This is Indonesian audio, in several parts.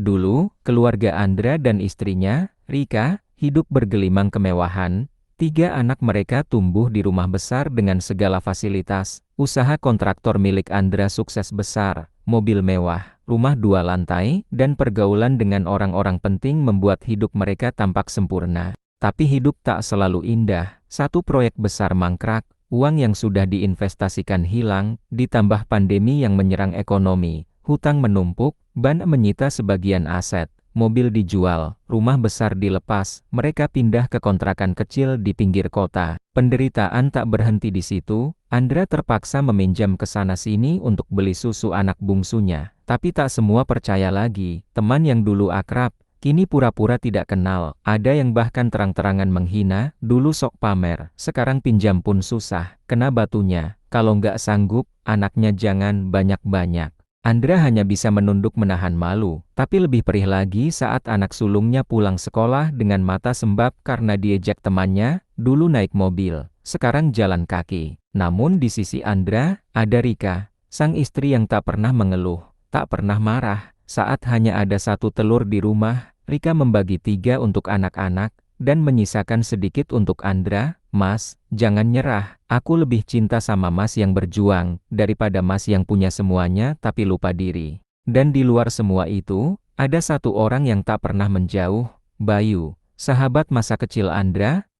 Dulu, keluarga Andra dan istrinya, Rika, hidup bergelimang kemewahan. 3 anak mereka tumbuh di rumah besar dengan segala fasilitas. Usaha kontraktor milik Andra sukses besar, mobil mewah, rumah 2 lantai, dan pergaulan dengan orang-orang penting membuat hidup mereka tampak sempurna. Tapi hidup tak selalu indah. Satu proyek besar mangkrak, uang yang sudah diinvestasikan hilang, ditambah pandemi yang menyerang ekonomi. Hutang menumpuk, ban menyita sebagian aset. Mobil dijual, rumah besar dilepas, mereka pindah ke kontrakan kecil di pinggir kota. Penderitaan tak berhenti di situ, Andra terpaksa meminjam ke sana-sini untuk beli susu anak bungsunya. Tapi tak semua percaya lagi, teman yang dulu akrab, kini pura-pura tidak kenal. Ada yang bahkan terang-terangan menghina, dulu sok pamer, sekarang pinjam pun susah, kena batunya. Kalau nggak sanggup, anaknya jangan banyak-banyak. Andra hanya bisa menunduk menahan malu, tapi lebih perih lagi saat anak sulungnya pulang sekolah dengan mata sembab karena diejek temannya, dulu naik mobil, sekarang jalan kaki. Namun di sisi Andra, ada Rika, sang istri yang tak pernah mengeluh, tak pernah marah. Saat hanya ada 1 telur di rumah, Rika membagi 3 untuk anak-anak, dan menyisakan sedikit untuk Andra. Mas, jangan nyerah, aku lebih cinta sama Mas yang berjuang, daripada Mas yang punya semuanya tapi lupa diri. Dan di luar semua itu, ada 1 orang yang tak pernah menjauh, Bayu, sahabat masa kecil Andra.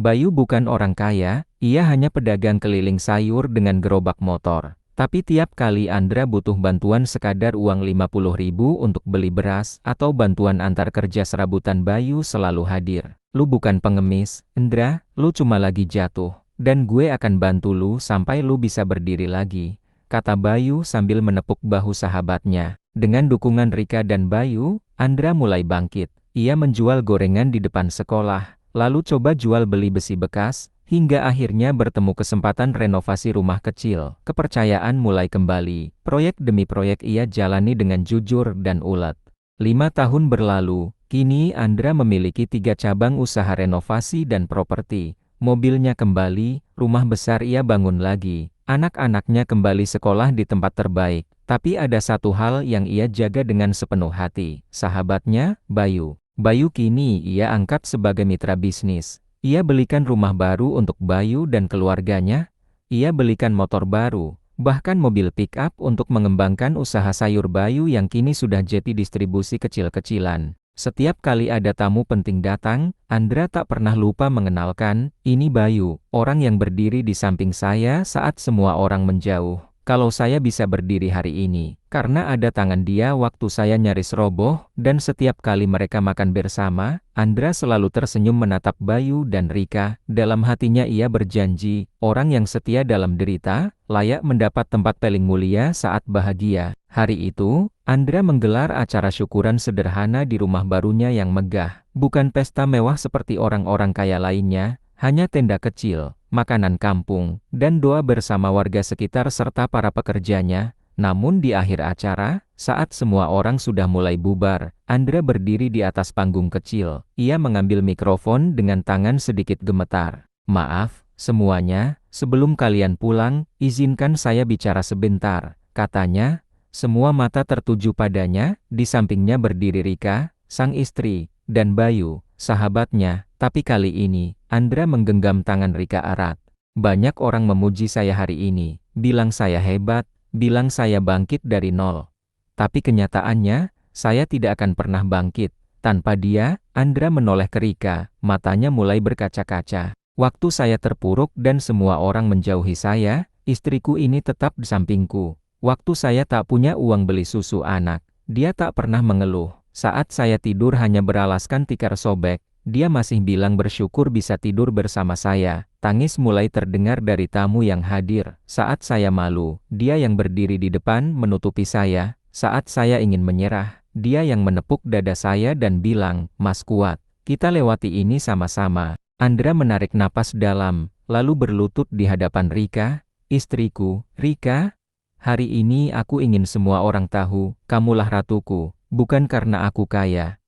Bayu bukan orang kaya, ia hanya pedagang keliling sayur dengan gerobak motor. Tapi tiap kali Andra butuh bantuan sekadar uang 50.000 untuk beli beras, atau bantuan antar kerja serabutan, Bayu selalu hadir. Lu bukan pengemis, Andra, lu cuma lagi jatuh, dan gue akan bantu lu sampai lu bisa berdiri lagi, kata Bayu sambil menepuk bahu sahabatnya. Dengan dukungan Rika dan Bayu, Andra mulai bangkit. Ia menjual gorengan di depan sekolah, lalu coba jual beli besi bekas, hingga akhirnya bertemu kesempatan renovasi rumah kecil. Kepercayaan mulai kembali. Proyek demi proyek ia jalani dengan jujur dan ulet. 5 tahun berlalu, kini Andra memiliki 3 cabang usaha renovasi dan properti. Mobilnya kembali, rumah besar ia bangun lagi. Anak-anaknya kembali sekolah di tempat terbaik. Tapi ada satu hal yang ia jaga dengan sepenuh hati. Sahabatnya, Bayu. Bayu kini ia angkat sebagai mitra bisnis. Ia belikan rumah baru untuk Bayu dan keluarganya. Ia belikan motor baru, bahkan mobil pick-up untuk mengembangkan usaha sayur Bayu yang kini sudah jadi distribusi kecil-kecilan. Setiap kali ada tamu penting datang, Andra tak pernah lupa mengenalkan, ini Bayu, orang yang berdiri di samping saya saat semua orang menjauh. Kalau saya bisa berdiri hari ini, karena ada tangan dia waktu saya nyaris roboh, dan setiap kali mereka makan bersama, Andra selalu tersenyum menatap Bayu dan Rika. Dalam hatinya ia berjanji, orang yang setia dalam derita, layak mendapat tempat paling mulia saat bahagia. Hari itu, Andra menggelar acara syukuran sederhana di rumah barunya yang megah. Bukan pesta mewah seperti orang-orang kaya lainnya, hanya tenda kecil, makanan kampung, dan doa bersama warga sekitar serta para pekerjanya. Namun di akhir acara, saat semua orang sudah mulai bubar, Andra berdiri di atas panggung kecil. Ia mengambil mikrofon dengan tangan sedikit gemetar. Maaf, semuanya, sebelum kalian pulang, izinkan saya bicara sebentar, katanya. Semua mata tertuju padanya, di sampingnya berdiri Rika, sang istri, dan Bayu, sahabatnya. Tapi kali ini, Andra menggenggam tangan Rika erat. Banyak orang memuji saya hari ini, bilang saya hebat, bilang saya bangkit dari nol. Tapi kenyataannya, saya tidak akan pernah bangkit. Tanpa dia, Andra menoleh ke Rika, matanya mulai berkaca-kaca. Waktu saya terpuruk dan semua orang menjauhi saya, istriku ini tetap di sampingku. Waktu saya tak punya uang beli susu anak, dia tak pernah mengeluh. Saat saya tidur hanya beralaskan tikar sobek, dia masih bilang bersyukur bisa tidur bersama saya. Tangis mulai terdengar dari tamu yang hadir. Saat saya malu, dia yang berdiri di depan menutupi saya. Saat saya ingin menyerah, dia yang menepuk dada saya dan bilang, "Mas kuat, kita lewati ini sama-sama." Andra menarik napas dalam, lalu berlutut di hadapan Rika. Istriku, Rika, hari ini aku ingin semua orang tahu, kamulah ratuku, bukan karena aku kaya,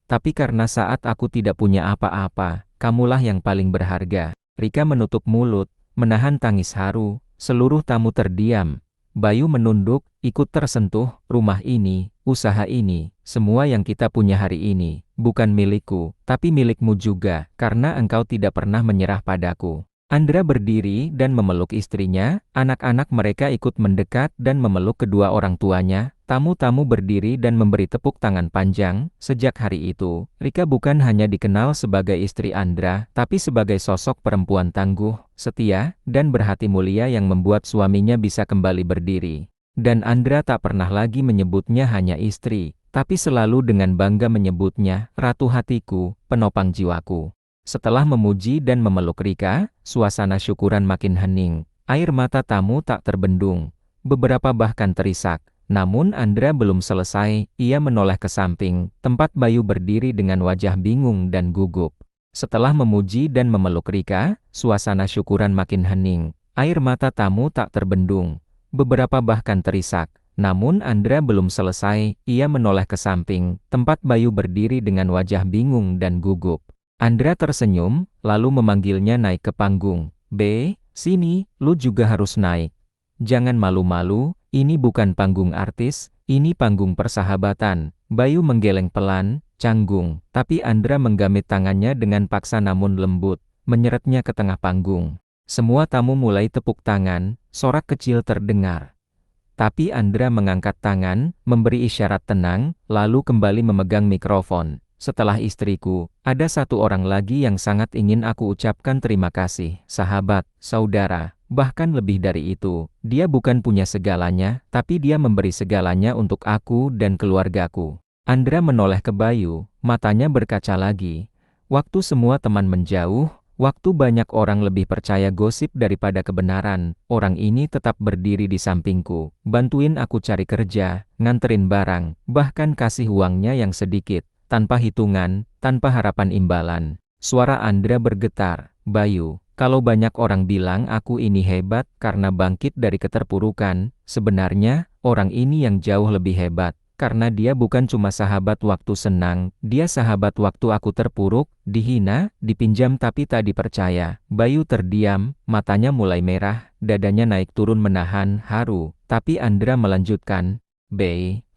tapi karena saat aku tidak punya apa-apa, kamulah yang paling berharga. Rika menutup mulut, menahan tangis haru. Seluruh tamu terdiam. Bayu menunduk, ikut tersentuh, rumah ini, usaha ini, semua yang kita punya hari ini, bukan milikku, tapi milikmu juga, karena engkau tidak pernah menyerah padaku. Andra berdiri dan memeluk istrinya, anak-anak mereka ikut mendekat dan memeluk kedua orang tuanya, tamu-tamu berdiri dan memberi tepuk tangan panjang. Sejak hari itu, Rika bukan hanya dikenal sebagai istri Andra, tapi sebagai sosok perempuan tangguh, setia, dan berhati mulia yang membuat suaminya bisa kembali berdiri. Dan Andra tak pernah lagi menyebutnya hanya istri, tapi selalu dengan bangga menyebutnya, Ratu hatiku, penopang jiwaku. Setelah memuji dan memeluk Rika, suasana syukuran makin hening. Air mata tamu tak terbendung. Beberapa bahkan terisak. Namun Andra belum selesai, ia menoleh ke samping, tempat Bayu berdiri dengan wajah bingung dan gugup. Setelah memuji dan memeluk Rika, suasana syukuran makin hening. Air mata tamu tak terbendung. Beberapa bahkan terisak. Namun Andra belum selesai, ia menoleh ke samping, tempat Bayu berdiri dengan wajah bingung dan gugup. Andra tersenyum, lalu memanggilnya naik ke panggung. Sini, lu juga harus naik. Jangan malu-malu, ini bukan panggung artis, ini panggung persahabatan. Bayu menggeleng pelan, canggung, tapi Andra menggamit tangannya dengan paksa namun lembut, menyeretnya ke tengah panggung. Semua tamu mulai tepuk tangan, sorak kecil terdengar. Tapi Andra mengangkat tangan, memberi isyarat tenang, lalu kembali memegang mikrofon. Setelah istriku, ada satu orang lagi yang sangat ingin aku ucapkan terima kasih, sahabat, saudara, bahkan lebih dari itu. Dia bukan punya segalanya, tapi dia memberi segalanya untuk aku dan keluargaku. Andra menoleh ke Bayu, matanya berkaca lagi. Waktu semua teman menjauh, waktu banyak orang lebih percaya gosip daripada kebenaran, orang ini tetap berdiri di sampingku, bantuin aku cari kerja, nganterin barang, bahkan kasih uangnya yang sedikit. Tanpa hitungan, tanpa harapan imbalan. Suara Andra bergetar. Bayu, kalau banyak orang bilang aku ini hebat karena bangkit dari keterpurukan, sebenarnya, orang ini yang jauh lebih hebat. Karena dia bukan cuma sahabat waktu senang, dia sahabat waktu aku terpuruk, dihina, dipinjam tapi tak dipercaya. Bayu terdiam, matanya mulai merah, dadanya naik turun menahan haru. Tapi Andra melanjutkan,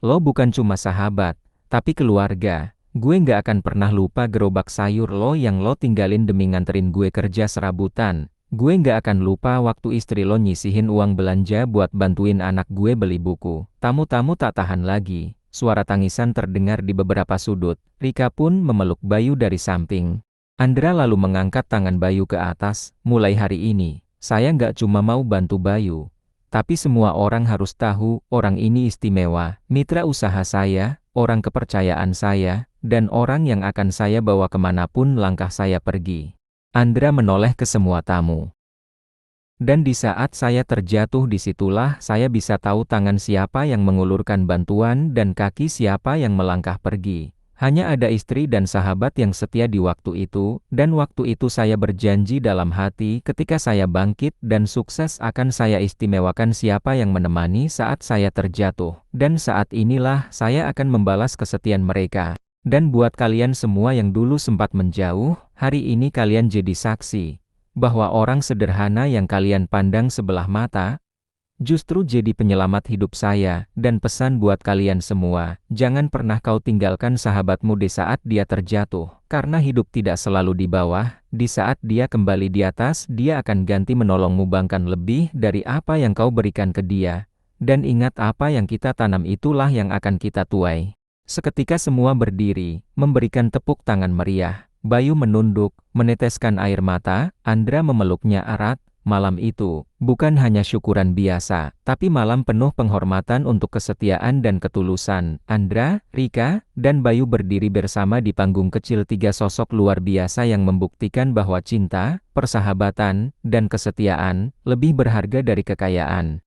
lo bukan cuma sahabat, tapi keluarga. Gue nggak akan pernah lupa gerobak sayur lo yang lo tinggalin demi nganterin gue kerja serabutan. Gue nggak akan lupa waktu istri lo nyisihin uang belanja buat bantuin anak gue beli buku. Tamu-tamu tak tahan lagi. Suara tangisan terdengar di beberapa sudut. Rika pun memeluk Bayu dari samping. Andra lalu mengangkat tangan Bayu ke atas. Mulai hari ini, saya nggak cuma mau bantu Bayu. Tapi semua orang harus tahu, orang ini istimewa. Mitra usaha saya, orang kepercayaan saya, dan orang yang akan saya bawa kemanapun langkah saya pergi. Andra menoleh ke semua tamu. Dan di saat saya terjatuh disitulah saya bisa tahu tangan siapa yang mengulurkan bantuan dan kaki siapa yang melangkah pergi. Hanya ada istri dan sahabat yang setia di waktu itu, dan waktu itu saya berjanji dalam hati ketika saya bangkit dan sukses akan saya istimewakan siapa yang menemani saat saya terjatuh. Dan saat inilah saya akan membalas kesetiaan mereka. Dan buat kalian semua yang dulu sempat menjauh, hari ini kalian jadi saksi, bahwa orang sederhana yang kalian pandang sebelah mata, justru jadi penyelamat hidup saya. Dan pesan buat kalian semua, jangan pernah kau tinggalkan sahabatmu di saat dia terjatuh, karena hidup tidak selalu di bawah, di saat dia kembali di atas, dia akan ganti menolongmu bahkan lebih dari apa yang kau berikan ke dia. Dan ingat apa yang kita tanam itulah yang akan kita tuai. Seketika semua berdiri, memberikan tepuk tangan meriah. Bayu menunduk, meneteskan air mata, Andra memeluknya erat. Malam itu, bukan hanya syukuran biasa, tapi malam penuh penghormatan untuk kesetiaan dan ketulusan. Andra, Rika, dan Bayu berdiri bersama di panggung kecil, tiga sosok luar biasa yang membuktikan bahwa cinta, persahabatan, dan kesetiaan lebih berharga dari kekayaan.